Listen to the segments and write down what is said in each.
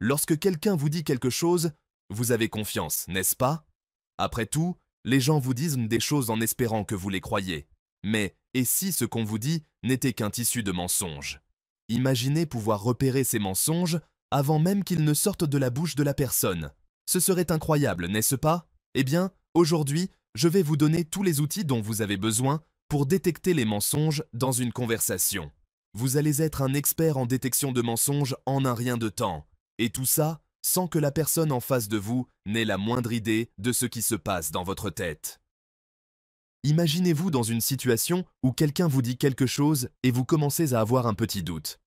Lorsque quelqu'un vous dit quelque chose, vous avez confiance, n'est-ce pas? Après tout, les gens vous disent des choses en espérant que vous les croyiez. Mais, et si ce qu'on vous dit n'était qu'un tissu de mensonges? Imaginez pouvoir repérer ces mensonges avant même qu'ils ne sortent de la bouche de la personne. Ce serait incroyable, n'est-ce pas? Eh bien, aujourd'hui, je vais vous donner tous les outils dont vous avez besoin pour détecter les mensonges dans une conversation. Vous allez être un expert en détection de mensonges en un rien de temps. Et tout ça sans que la personne en face de vous n'ait la moindre idée de ce qui se passe dans votre tête. Imaginez-vous dans une situation où quelqu'un vous dit quelque chose et vous commencez à avoir un petit doute.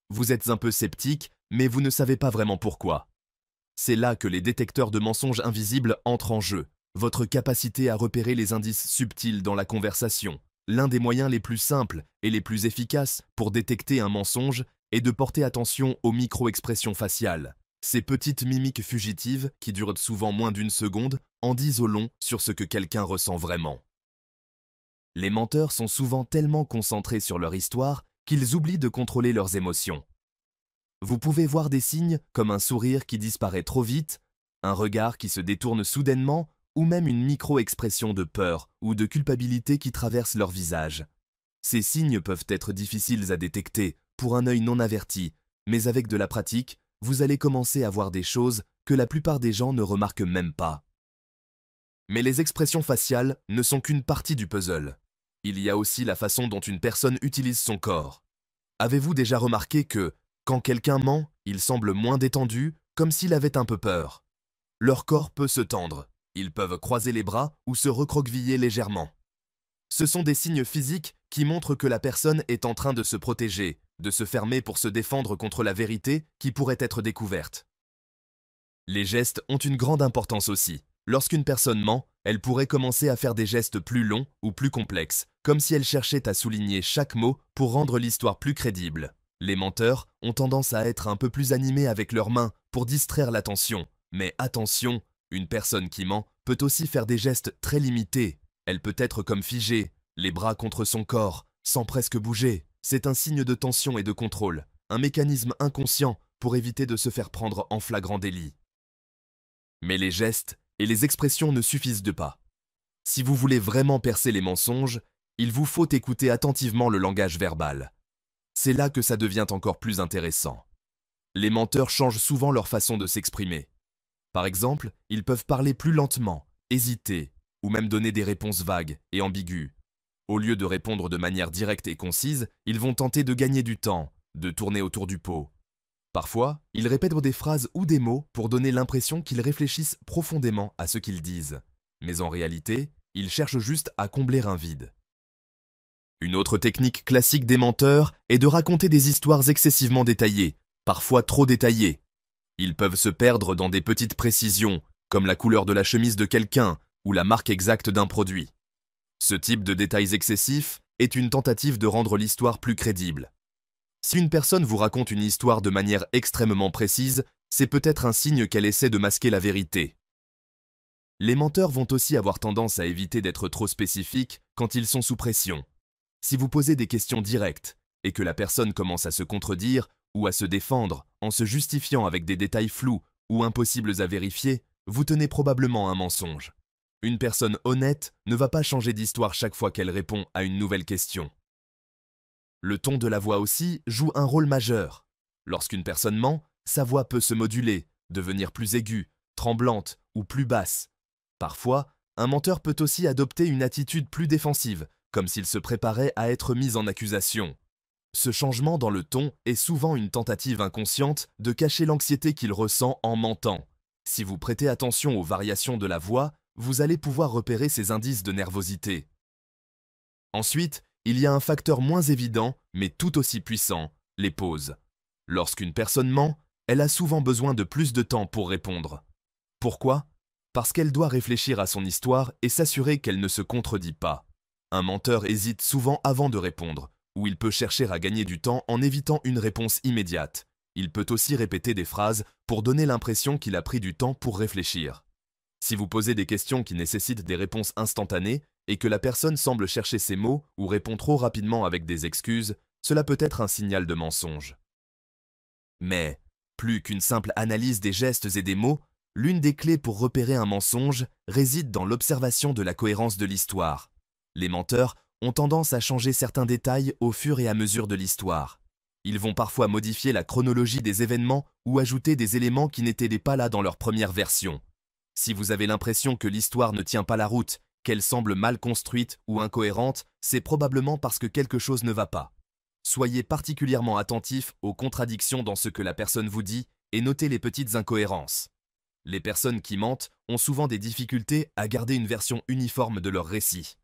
Vous êtes un peu sceptique, mais vous ne savez pas vraiment pourquoi. C'est là que les détecteurs de mensonges invisibles entrent en jeu, votre capacité à repérer les indices subtils dans la conversation. L'un des moyens les plus simples et les plus efficaces pour détecter un mensonge est de porter attention aux micro-expressions faciales. Ces petites mimiques fugitives, qui durent souvent moins d'une seconde, en disent au long sur ce que quelqu'un ressent vraiment. Les menteurs sont souvent tellement concentrés sur leur histoire qu'ils oublient de contrôler leurs émotions. Vous pouvez voir des signes comme un sourire qui disparaît trop vite, un regard qui se détourne soudainement, ou même une micro-expression de peur ou de culpabilité qui traverse leur visage. Ces signes peuvent être difficiles à détecter pour un œil non averti, mais avec de la pratique, vous allez commencer à voir des choses que la plupart des gens ne remarquent même pas. Mais les expressions faciales ne sont qu'une partie du puzzle. Il y a aussi la façon dont une personne utilise son corps. Avez-vous déjà remarqué que, quand quelqu'un ment, il semble moins détendu, comme s'il avait un peu peur? Leur corps peut se tendre, ils peuvent croiser les bras ou se recroqueviller légèrement. Ce sont des signes physiques qui montrent que la personne est en train de se protéger, de se fermer pour se défendre contre la vérité qui pourrait être découverte. Les gestes ont une grande importance aussi. Lorsqu'une personne ment, elle pourrait commencer à faire des gestes plus longs ou plus complexes, comme si elle cherchait à souligner chaque mot pour rendre l'histoire plus crédible. Les menteurs ont tendance à être un peu plus animés avec leurs mains pour distraire l'attention. Mais attention, une personne qui ment peut aussi faire des gestes très limités. Elle peut être comme figée, les bras contre son corps, sans presque bouger. C'est un signe de tension et de contrôle, un mécanisme inconscient pour éviter de se faire prendre en flagrant délit. Mais les gestes et les expressions ne suffisent pas. Si vous voulez vraiment percer les mensonges, il vous faut écouter attentivement le langage verbal. C'est là que ça devient encore plus intéressant. Les menteurs changent souvent leur façon de s'exprimer. Par exemple, ils peuvent parler plus lentement, hésiter, ou même donner des réponses vagues et ambiguës. Au lieu de répondre de manière directe et concise, ils vont tenter de gagner du temps, de tourner autour du pot. Parfois, ils répètent des phrases ou des mots pour donner l'impression qu'ils réfléchissent profondément à ce qu'ils disent. Mais en réalité, ils cherchent juste à combler un vide. Une autre technique classique des menteurs est de raconter des histoires excessivement détaillées, parfois trop détaillées. Ils peuvent se perdre dans des petites précisions, comme la couleur de la chemise de quelqu'un ou la marque exacte d'un produit. Ce type de détails excessifs est une tentative de rendre l'histoire plus crédible. Si une personne vous raconte une histoire de manière extrêmement précise, c'est peut-être un signe qu'elle essaie de masquer la vérité. Les menteurs vont aussi avoir tendance à éviter d'être trop spécifiques quand ils sont sous pression. Si vous posez des questions directes et que la personne commence à se contredire ou à se défendre en se justifiant avec des détails flous ou impossibles à vérifier, vous tenez probablement un mensonge. Une personne honnête ne va pas changer d'histoire chaque fois qu'elle répond à une nouvelle question. Le ton de la voix aussi joue un rôle majeur. Lorsqu'une personne ment, sa voix peut se moduler, devenir plus aiguë, tremblante ou plus basse. Parfois, un menteur peut aussi adopter une attitude plus défensive, comme s'il se préparait à être mis en accusation. Ce changement dans le ton est souvent une tentative inconsciente de cacher l'anxiété qu'il ressent en mentant. Si vous prêtez attention aux variations de la voix, vous allez pouvoir repérer ces indices de nervosité. Ensuite, il y a un facteur moins évident, mais tout aussi puissant, les pauses. Lorsqu'une personne ment, elle a souvent besoin de plus de temps pour répondre. Pourquoi? Parce qu'elle doit réfléchir à son histoire et s'assurer qu'elle ne se contredit pas. Un menteur hésite souvent avant de répondre, ou il peut chercher à gagner du temps en évitant une réponse immédiate. Il peut aussi répéter des phrases pour donner l'impression qu'il a pris du temps pour réfléchir. Si vous posez des questions qui nécessitent des réponses instantanées, et que la personne semble chercher ses mots ou répond trop rapidement avec des excuses, cela peut être un signal de mensonge. Mais, plus qu'une simple analyse des gestes et des mots, l'une des clés pour repérer un mensonge réside dans l'observation de la cohérence de l'histoire. Les menteurs ont tendance à changer certains détails au fur et à mesure de l'histoire. Ils vont parfois modifier la chronologie des événements ou ajouter des éléments qui n'étaient pas là dans leur première version. Si vous avez l'impression que l'histoire ne tient pas la route, qu'elle semble mal construite ou incohérente, c'est probablement parce que quelque chose ne va pas. Soyez particulièrement attentif aux contradictions dans ce que la personne vous dit et notez les petites incohérences. Les personnes qui mentent ont souvent des difficultés à garder une version uniforme de leur récit.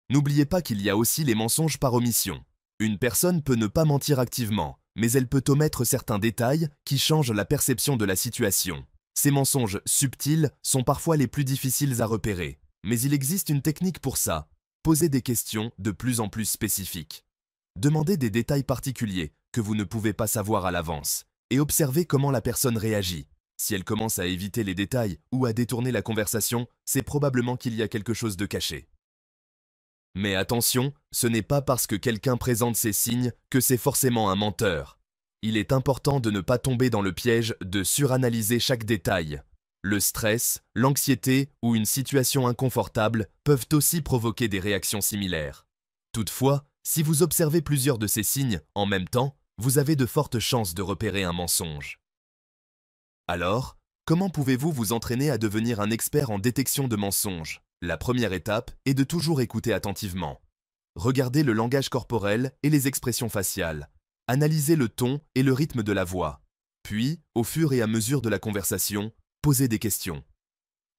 N'oubliez pas qu'il y a aussi les mensonges par omission. Une personne peut ne pas mentir activement, mais elle peut omettre certains détails qui changent la perception de la situation. Ces mensonges subtils sont parfois les plus difficiles à repérer, mais il existe une technique pour ça. Posez des questions de plus en plus spécifiques. Demandez des détails particuliers que vous ne pouvez pas savoir à l'avance et observez comment la personne réagit. Si elle commence à éviter les détails ou à détourner la conversation, c'est probablement qu'il y a quelque chose de caché. Mais attention, ce n'est pas parce que quelqu'un présente ces signes que c'est forcément un menteur. Il est important de ne pas tomber dans le piège de suranalyser chaque détail. Le stress, l'anxiété ou une situation inconfortable peuvent aussi provoquer des réactions similaires. Toutefois, si vous observez plusieurs de ces signes en même temps, vous avez de fortes chances de repérer un mensonge. Alors, comment pouvez-vous vous entraîner à devenir un expert en détection de mensonges? La première étape est de toujours écouter attentivement. Regardez le langage corporel et les expressions faciales. Analysez le ton et le rythme de la voix. Puis, au fur et à mesure de la conversation, posez des questions.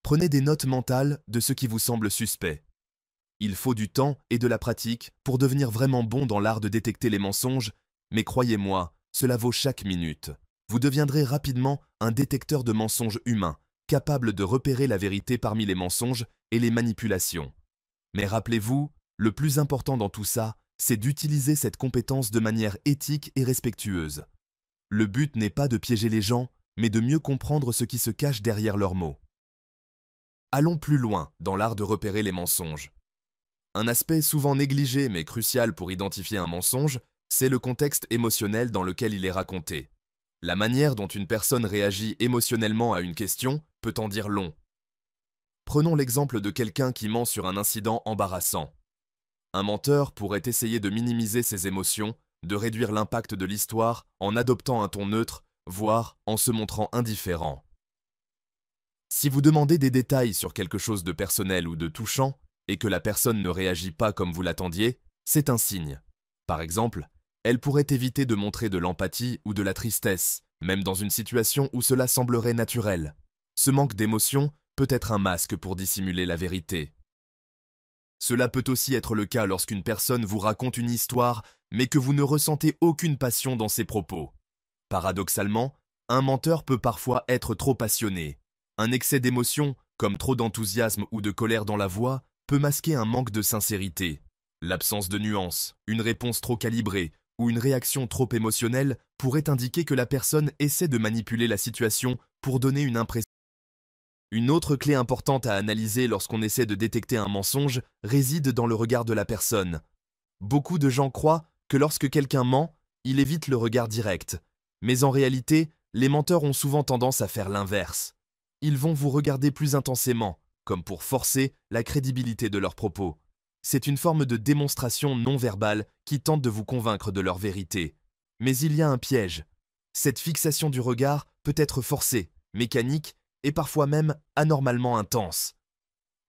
Prenez des notes mentales de ce qui vous semble suspect. Il faut du temps et de la pratique pour devenir vraiment bon dans l'art de détecter les mensonges, mais croyez-moi, cela vaut chaque minute. Vous deviendrez rapidement un détecteur de mensonges humains, capable de repérer la vérité parmi les mensonges et les manipulations. Mais rappelez-vous, le plus important dans tout ça, c'est d'utiliser cette compétence de manière éthique et respectueuse. Le but n'est pas de piéger les gens, mais de mieux comprendre ce qui se cache derrière leurs mots. Allons plus loin dans l'art de repérer les mensonges. Un aspect souvent négligé mais crucial pour identifier un mensonge, c'est le contexte émotionnel dans lequel il est raconté. La manière dont une personne réagit émotionnellement à une question peut en dire long. Prenons l'exemple de quelqu'un qui ment sur un incident embarrassant. Un menteur pourrait essayer de minimiser ses émotions, de réduire l'impact de l'histoire en adoptant un ton neutre, voire en se montrant indifférent. Si vous demandez des détails sur quelque chose de personnel ou de touchant, et que la personne ne réagit pas comme vous l'attendiez, c'est un signe. Par exemple, elle pourrait éviter de montrer de l'empathie ou de la tristesse, même dans une situation où cela semblerait naturel. Ce manque d'émotion peut être un masque pour dissimuler la vérité. Cela peut aussi être le cas lorsqu'une personne vous raconte une histoire, mais que vous ne ressentez aucune passion dans ses propos. Paradoxalement, un menteur peut parfois être trop passionné. Un excès d'émotion, comme trop d'enthousiasme ou de colère dans la voix, peut masquer un manque de sincérité. L'absence de nuances, une réponse trop calibrée ou une réaction trop émotionnelle pourrait indiquer que la personne essaie de manipuler la situation pour donner une impression. Une autre clé importante à analyser lorsqu'on essaie de détecter un mensonge réside dans le regard de la personne. Beaucoup de gens croient que lorsque quelqu'un ment, il évite le regard direct. Mais en réalité, les menteurs ont souvent tendance à faire l'inverse. Ils vont vous regarder plus intensément, comme pour forcer la crédibilité de leurs propos. C'est une forme de démonstration non verbale qui tente de vous convaincre de leur vérité. Mais il y a un piège. Cette fixation du regard peut être forcée, mécanique et parfois même anormalement intense.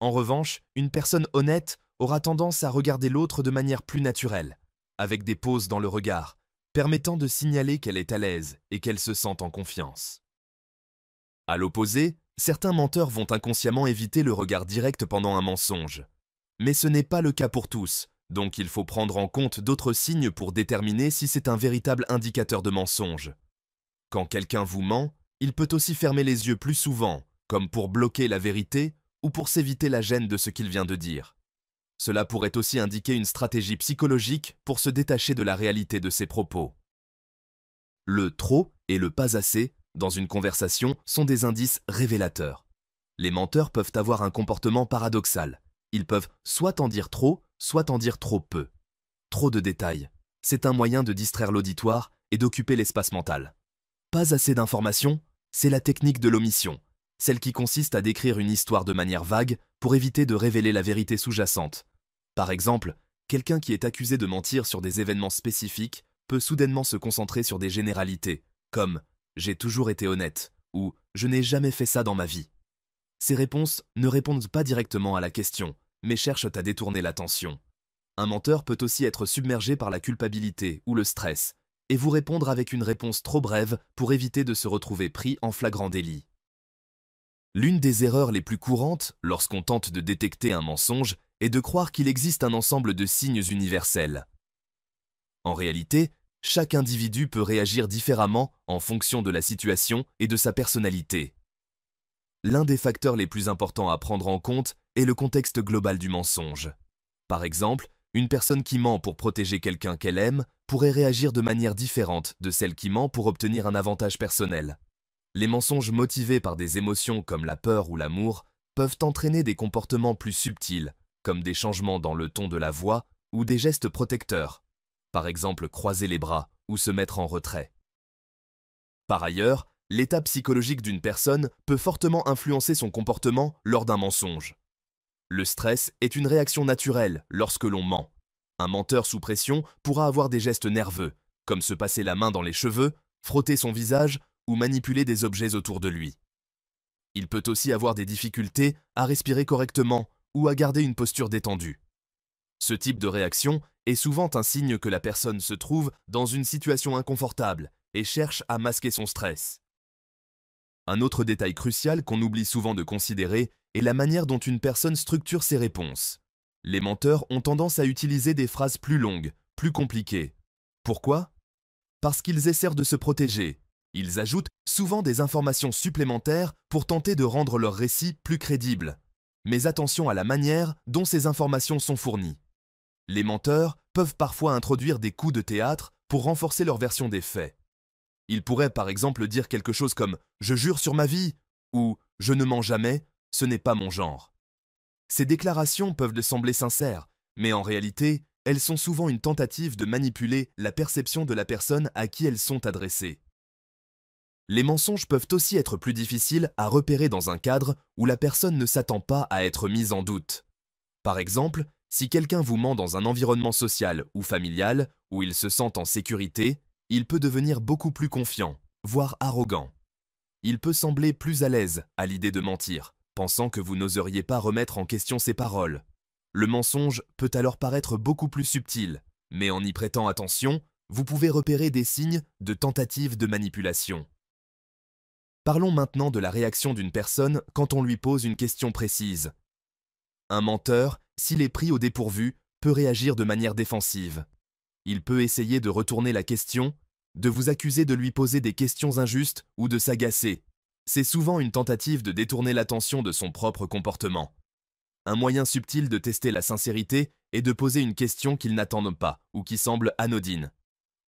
En revanche, une personne honnête aura tendance à regarder l'autre de manière plus naturelle, avec des pauses dans le regard, permettant de signaler qu'elle est à l'aise et qu'elle se sent en confiance. À l'opposé, certains menteurs vont inconsciemment éviter le regard direct pendant un mensonge. Mais ce n'est pas le cas pour tous, donc il faut prendre en compte d'autres signes pour déterminer si c'est un véritable indicateur de mensonge. Quand quelqu'un vous ment, il peut aussi fermer les yeux plus souvent, comme pour bloquer la vérité ou pour s'éviter la gêne de ce qu'il vient de dire. Cela pourrait aussi indiquer une stratégie psychologique pour se détacher de la réalité de ses propos. Le trop et le pas assez dans une conversation sont des indices révélateurs. Les menteurs peuvent avoir un comportement paradoxal. Ils peuvent soit en dire trop, soit en dire trop peu. Trop de détails. C'est un moyen de distraire l'auditoire et d'occuper l'espace mental. Pas assez d'informations, c'est la technique de l'omission, celle qui consiste à décrire une histoire de manière vague pour éviter de révéler la vérité sous-jacente. Par exemple, quelqu'un qui est accusé de mentir sur des événements spécifiques peut soudainement se concentrer sur des généralités, comme « j'ai toujours été honnête » ou « je n'ai jamais fait ça dans ma vie ». Ces réponses ne répondent pas directement à la question, mais cherchent à détourner l'attention. Un menteur peut aussi être submergé par la culpabilité ou le stress, et vous répondre avec une réponse trop brève pour éviter de se retrouver pris en flagrant délit. L'une des erreurs les plus courantes lorsqu'on tente de détecter un mensonge est de croire qu'il existe un ensemble de signes universels. En réalité, chaque individu peut réagir différemment en fonction de la situation et de sa personnalité. L'un des facteurs les plus importants à prendre en compte est le contexte global du mensonge. Par exemple, une personne qui ment pour protéger quelqu'un qu'elle aime pourrait réagir de manière différente de celle qui ment pour obtenir un avantage personnel. Les mensonges motivés par des émotions comme la peur ou l'amour peuvent entraîner des comportements plus subtils, comme des changements dans le ton de la voix ou des gestes protecteurs, par exemple croiser les bras ou se mettre en retrait. Par ailleurs, l'état psychologique d'une personne peut fortement influencer son comportement lors d'un mensonge. Le stress est une réaction naturelle lorsque l'on ment. Un menteur sous pression pourra avoir des gestes nerveux, comme se passer la main dans les cheveux, frotter son visage ou manipuler des objets autour de lui. Il peut aussi avoir des difficultés à respirer correctement ou à garder une posture détendue. Ce type de réaction est souvent un signe que la personne se trouve dans une situation inconfortable et cherche à masquer son stress. Un autre détail crucial qu'on oublie souvent de considérer est la manière dont une personne structure ses réponses. Les menteurs ont tendance à utiliser des phrases plus longues, plus compliquées. Pourquoi? Parce qu'ils essaient de se protéger. Ils ajoutent souvent des informations supplémentaires pour tenter de rendre leur récit plus crédible. Mais attention à la manière dont ces informations sont fournies. Les menteurs peuvent parfois introduire des coups de théâtre pour renforcer leur version des faits. Ils pourraient par exemple dire quelque chose comme « je jure sur ma vie » ou « je ne mens jamais, ce n'est pas mon genre ». Ces déclarations peuvent sembler sincères, mais en réalité, elles sont souvent une tentative de manipuler la perception de la personne à qui elles sont adressées. Les mensonges peuvent aussi être plus difficiles à repérer dans un cadre où la personne ne s'attend pas à être mise en doute. Par exemple, si quelqu'un vous ment dans un environnement social ou familial où il se sent en sécurité, il peut devenir beaucoup plus confiant, voire arrogant. Il peut sembler plus à l'aise à l'idée de mentir, pensant que vous n'oseriez pas remettre en question ses paroles. Le mensonge peut alors paraître beaucoup plus subtil, mais en y prêtant attention, vous pouvez repérer des signes de tentative de manipulation. Parlons maintenant de la réaction d'une personne quand on lui pose une question précise. Un menteur, s'il est pris au dépourvu, peut réagir de manière défensive. Il peut essayer de retourner la question, de vous accuser de lui poser des questions injustes ou de s'agacer. C'est souvent une tentative de détourner l'attention de son propre comportement. Un moyen subtil de tester la sincérité est de poser une question qu'ils n'attendent pas ou qui semble anodine.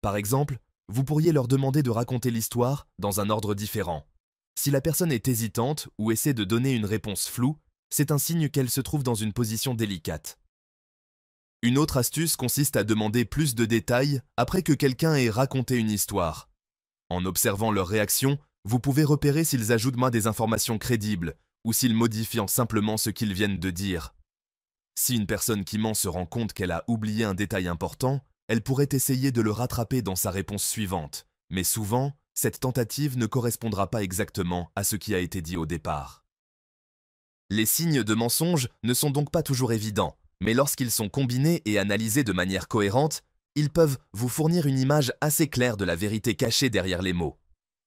Par exemple, vous pourriez leur demander de raconter l'histoire dans un ordre différent. Si la personne est hésitante ou essaie de donner une réponse floue, c'est un signe qu'elle se trouve dans une position délicate. Une autre astuce consiste à demander plus de détails après que quelqu'un ait raconté une histoire. En observant leur réaction, vous pouvez repérer s'ils ajoutent des informations crédibles ou s'ils modifient simplement ce qu'ils viennent de dire. Si une personne qui ment se rend compte qu'elle a oublié un détail important, elle pourrait essayer de le rattraper dans sa réponse suivante, mais souvent, cette tentative ne correspondra pas exactement à ce qui a été dit au départ. Les signes de mensonge ne sont donc pas toujours évidents, mais lorsqu'ils sont combinés et analysés de manière cohérente, ils peuvent vous fournir une image assez claire de la vérité cachée derrière les mots.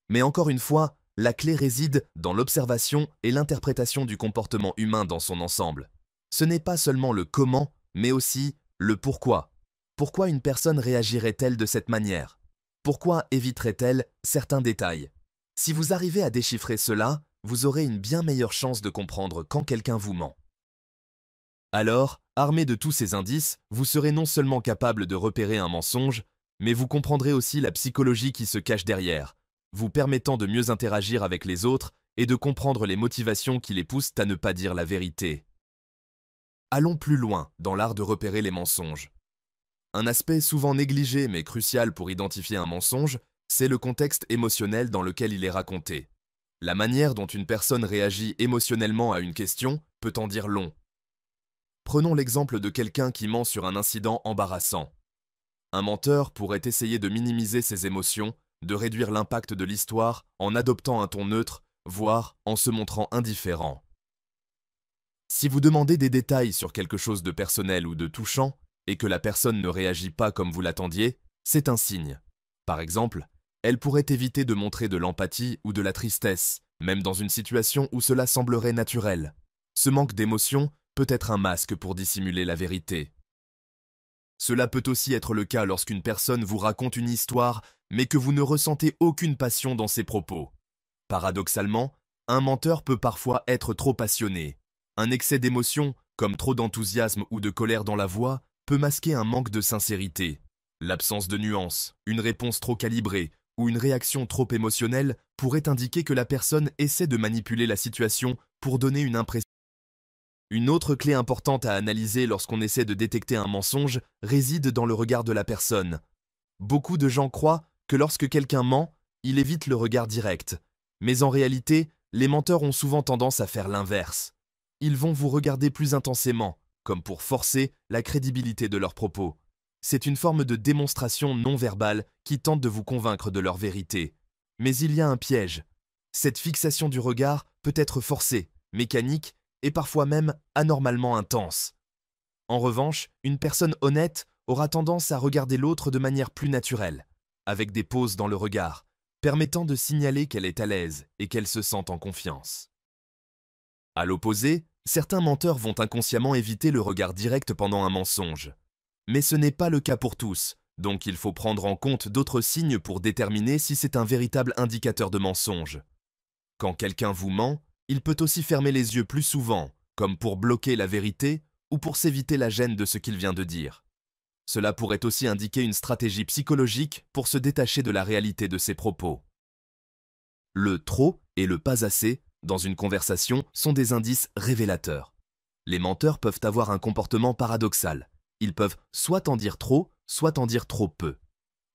Mais encore une fois, la clé réside dans l'observation et l'interprétation du comportement humain dans son ensemble. Ce n'est pas seulement le comment, mais aussi le pourquoi. Pourquoi une personne réagirait-elle de cette manière? Pourquoi éviterait-elle certains détails? Si vous arrivez à déchiffrer cela, vous aurez une bien meilleure chance de comprendre quand quelqu'un vous ment. Alors, armé de tous ces indices, vous serez non seulement capable de repérer un mensonge, mais vous comprendrez aussi la psychologie qui se cache derrière, vous permettant de mieux interagir avec les autres et de comprendre les motivations qui les poussent à ne pas dire la vérité. Allons plus loin dans l'art de repérer les mensonges. Un aspect souvent négligé mais crucial pour identifier un mensonge, c'est le contexte émotionnel dans lequel il est raconté. La manière dont une personne réagit émotionnellement à une question peut en dire long. Prenons l'exemple de quelqu'un qui ment sur un incident embarrassant. Un menteur pourrait essayer de minimiser ses émotions, de réduire l'impact de l'histoire en adoptant un ton neutre, voire en se montrant indifférent. Si vous demandez des détails sur quelque chose de personnel ou de touchant, et que la personne ne réagit pas comme vous l'attendiez, c'est un signe. Par exemple, elle pourrait éviter de montrer de l'empathie ou de la tristesse, même dans une situation où cela semblerait naturel. Ce manque d'émotion peut être un masque pour dissimuler la vérité. Cela peut aussi être le cas lorsqu'une personne vous raconte une histoire, mais que vous ne ressentez aucune passion dans ses propos. Paradoxalement, un menteur peut parfois être trop passionné. Un excès d'émotion, comme trop d'enthousiasme ou de colère dans la voix, peut masquer un manque de sincérité. L'absence de nuances, une réponse trop calibrée ou une réaction trop émotionnelle pourrait indiquer que la personne essaie de manipuler la situation pour donner une impression. Une autre clé importante à analyser lorsqu'on essaie de détecter un mensonge réside dans le regard de la personne. Beaucoup de gens croient que lorsque quelqu'un ment, il évite le regard direct. Mais en réalité, les menteurs ont souvent tendance à faire l'inverse. Ils vont vous regarder plus intensément, comme pour forcer la crédibilité de leurs propos. C'est une forme de démonstration non verbale qui tente de vous convaincre de leur vérité. Mais il y a un piège. Cette fixation du regard peut être forcée, mécanique et parfois même anormalement intense. En revanche, une personne honnête aura tendance à regarder l'autre de manière plus naturelle, avec des pauses dans le regard, permettant de signaler qu'elle est à l'aise et qu'elle se sent en confiance. À l'opposé, certains menteurs vont inconsciemment éviter le regard direct pendant un mensonge. Mais ce n'est pas le cas pour tous, donc il faut prendre en compte d'autres signes pour déterminer si c'est un véritable indicateur de mensonge. Quand quelqu'un vous ment, il peut aussi fermer les yeux plus souvent, comme pour bloquer la vérité ou pour s'éviter la gêne de ce qu'il vient de dire. Cela pourrait aussi indiquer une stratégie psychologique pour se détacher de la réalité de ses propos. Le trop et le pas assez dans une conversation sont des indices révélateurs. Les menteurs peuvent avoir un comportement paradoxal. Ils peuvent soit en dire trop, soit en dire trop peu.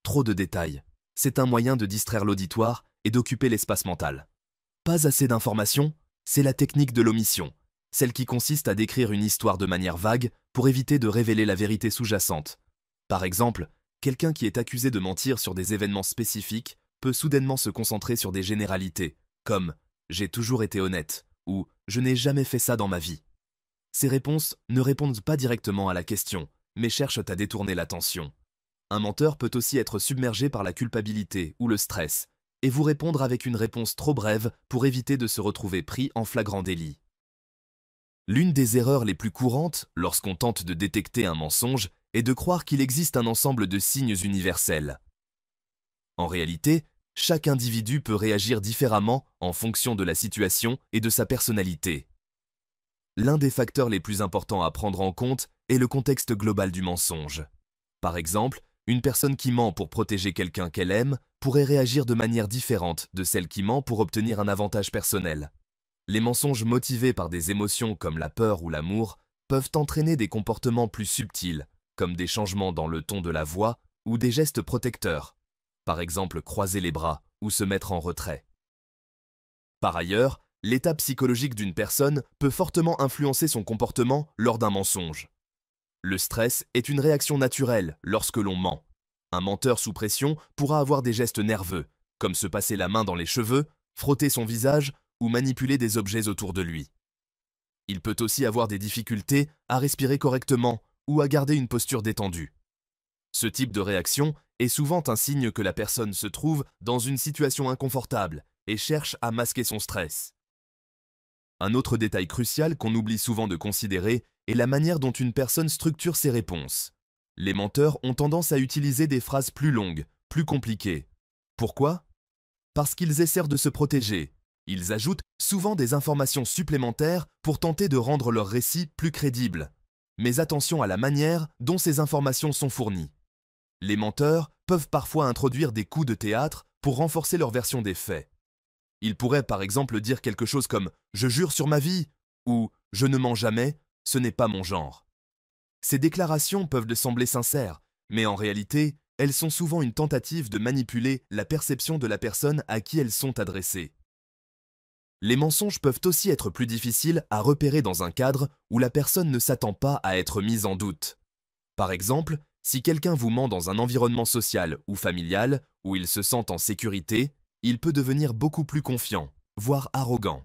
Trop de détails. C'est un moyen de distraire l'auditoire et d'occuper l'espace mental. Pas assez d'informations, c'est la technique de l'omission, celle qui consiste à décrire une histoire de manière vague pour éviter de révéler la vérité sous-jacente. Par exemple, quelqu'un qui est accusé de mentir sur des événements spécifiques peut soudainement se concentrer sur des généralités, comme « j'ai toujours été honnête » ou « je n'ai jamais fait ça dans ma vie ». Ces réponses ne répondent pas directement à la question, mais cherchent à détourner l'attention. Un menteur peut aussi être submergé par la culpabilité ou le stress, et vous répondre avec une réponse trop brève pour éviter de se retrouver pris en flagrant délit. L'une des erreurs les plus courantes lorsqu'on tente de détecter un mensonge est de croire qu'il existe un ensemble de signes universels. En réalité, chaque individu peut réagir différemment en fonction de la situation et de sa personnalité. L'un des facteurs les plus importants à prendre en compte est le contexte global du mensonge. Par exemple, une personne qui ment pour protéger quelqu'un qu'elle aime pourrait réagir de manière différente de celle qui ment pour obtenir un avantage personnel. Les mensonges motivés par des émotions comme la peur ou l'amour peuvent entraîner des comportements plus subtils, comme des changements dans le ton de la voix ou des gestes protecteurs, par exemple croiser les bras ou se mettre en retrait. Par ailleurs, l'état psychologique d'une personne peut fortement influencer son comportement lors d'un mensonge. Le stress est une réaction naturelle lorsque l'on ment. Un menteur sous pression pourra avoir des gestes nerveux, comme se passer la main dans les cheveux, frotter son visage ou manipuler des objets autour de lui. Il peut aussi avoir des difficultés à respirer correctement ou à garder une posture détendue. Ce type de réaction est souvent un signe que la personne se trouve dans une situation inconfortable et cherche à masquer son stress. Un autre détail crucial qu'on oublie souvent de considérer est la manière dont une personne structure ses réponses. Les menteurs ont tendance à utiliser des phrases plus longues, plus compliquées. Pourquoi? Parce qu'ils essaient de se protéger. Ils ajoutent souvent des informations supplémentaires pour tenter de rendre leur récit plus crédible. Mais attention à la manière dont ces informations sont fournies. Les menteurs peuvent parfois introduire des coups de théâtre pour renforcer leur version des faits. Ils pourraient par exemple dire quelque chose comme « je jure sur ma vie » ou « je ne mens jamais » ce n'est pas mon genre. Ces déclarations peuvent sembler sincères, mais en réalité, elles sont souvent une tentative de manipuler la perception de la personne à qui elles sont adressées. Les mensonges peuvent aussi être plus difficiles à repérer dans un cadre où la personne ne s'attend pas à être mise en doute. Par exemple, si quelqu'un vous ment dans un environnement social ou familial où il se sent en sécurité, il peut devenir beaucoup plus confiant, voire arrogant.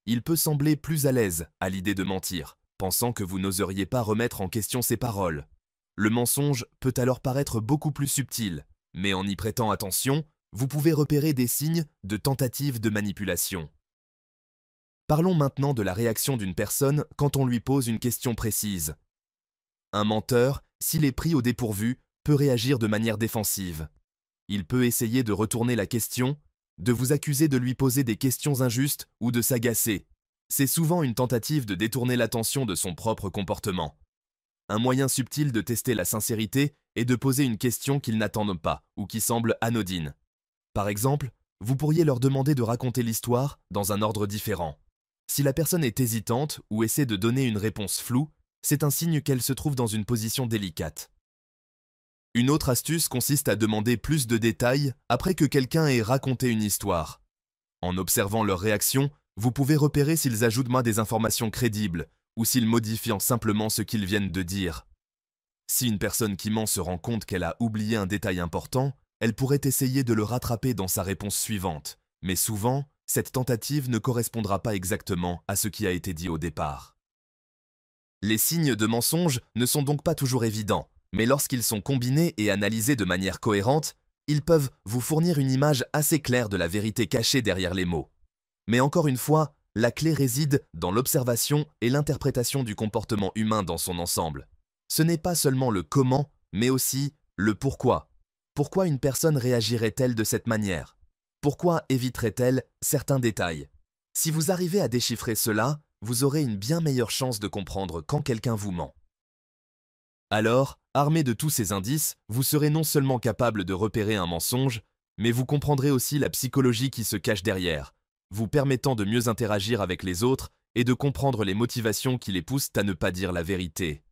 Il peut sembler plus à l'aise à l'idée de mentir, pensant que vous n'oseriez pas remettre en question ses paroles. Le mensonge peut alors paraître beaucoup plus subtil, mais en y prêtant attention, vous pouvez repérer des signes de tentative de manipulation. Parlons maintenant de la réaction d'une personne quand on lui pose une question précise. Un menteur, s'il est pris au dépourvu, peut réagir de manière défensive. Il peut essayer de retourner la question, de vous accuser de lui poser des questions injustes ou de s'agacer. C'est souvent une tentative de détourner l'attention de son propre comportement. Un moyen subtil de tester la sincérité est de poser une question qu'ils n'attendent pas ou qui semble anodine. Par exemple, vous pourriez leur demander de raconter l'histoire dans un ordre différent. Si la personne est hésitante ou essaie de donner une réponse floue, c'est un signe qu'elle se trouve dans une position délicate. Une autre astuce consiste à demander plus de détails après que quelqu'un ait raconté une histoire. En observant leur réaction, vous pouvez repérer s'ils ajoutent des informations crédibles ou s'ils modifient simplement ce qu'ils viennent de dire. Si une personne qui ment se rend compte qu'elle a oublié un détail important, elle pourrait essayer de le rattraper dans sa réponse suivante, mais souvent, cette tentative ne correspondra pas exactement à ce qui a été dit au départ. Les signes de mensonge ne sont donc pas toujours évidents, mais lorsqu'ils sont combinés et analysés de manière cohérente, ils peuvent vous fournir une image assez claire de la vérité cachée derrière les mots. Mais encore une fois, la clé réside dans l'observation et l'interprétation du comportement humain dans son ensemble. Ce n'est pas seulement le comment, mais aussi le pourquoi. Pourquoi une personne réagirait-elle de cette manière? Pourquoi éviterait-elle certains détails? Si vous arrivez à déchiffrer cela, vous aurez une bien meilleure chance de comprendre quand quelqu'un vous ment. Alors, armé de tous ces indices, vous serez non seulement capable de repérer un mensonge, mais vous comprendrez aussi la psychologie qui se cache derrière, vous permettant de mieux interagir avec les autres et de comprendre les motivations qui les poussent à ne pas dire la vérité.